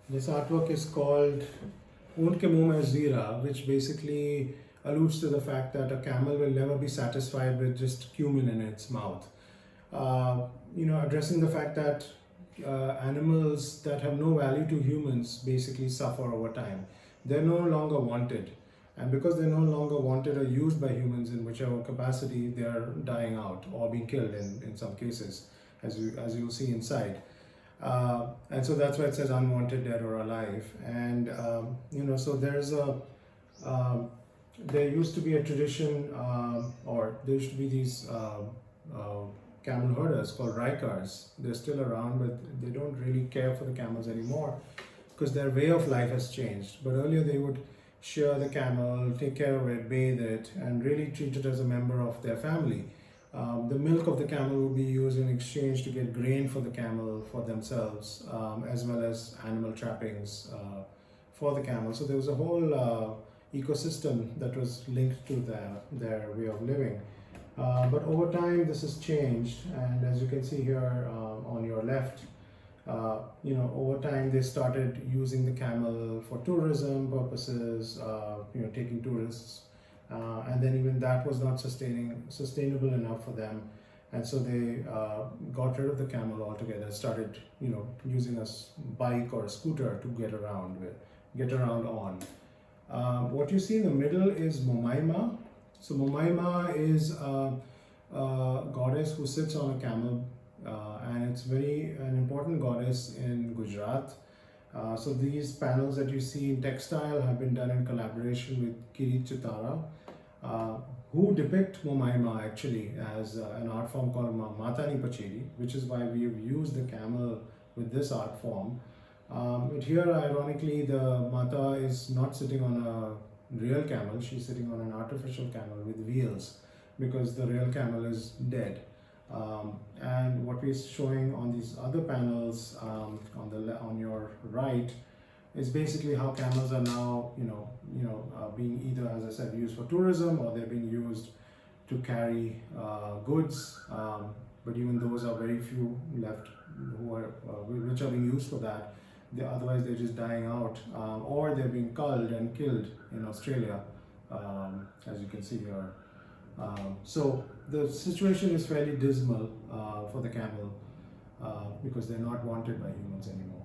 This artwork is called Oonth zeera, which basically alludes to the fact that a camel will never be satisfied with just cumin in its mouth. Addressing the fact that animals that have no value to humans basically suffer over time. They're no longer wanted. And because they're no longer wanted or used by humans in whichever capacity, they are dying out or being killed in some cases, as you'll see inside. And so that's why it says unwanted, dead or alive. And so there used to be a tradition, or there used to be these camel herders called rikars. They're still around, but they don't really care for the camels anymore because their way of life has changed. But earlier they would shear the camel, take care of it, bathe it, and really treat it as a member of their family. The milk of the camel would be used in exchange to get grain for the camel for themselves, as well as animal trappings for the camel. So there was a whole ecosystem that was linked to their way of living. But over time, this has changed, and as you can see here on your left, over time they started using the camel for tourism purposes, taking tourists, and then even that was not sustainable enough for them, and so they got rid of the camel altogether. Started, using a bike or a scooter to get around on. What you see in the middle is Momaima. So Momaima is a goddess who sits on a camel, and it's an important goddess in Gujarat. So these panels that you see in textile have been done in collaboration with Kirit Chitara, who depict Momaima actually as an art form called Matani Pacheri, which is why we have used the camel with this art form. But here, ironically, the Mata is not sitting on a real camel, she's sitting on an artificial camel with wheels because the real camel is dead. And what we're showing on these other panels on your right is basically how camels are now, being either, as I said, used for tourism, or they're being used to carry goods. But even those are very few left which are being used for that. Otherwise, they're just dying out, or they're being culled and killed in Australia, as you can see here. So the situation is fairly dismal for the camel because they're not wanted by humans anymore.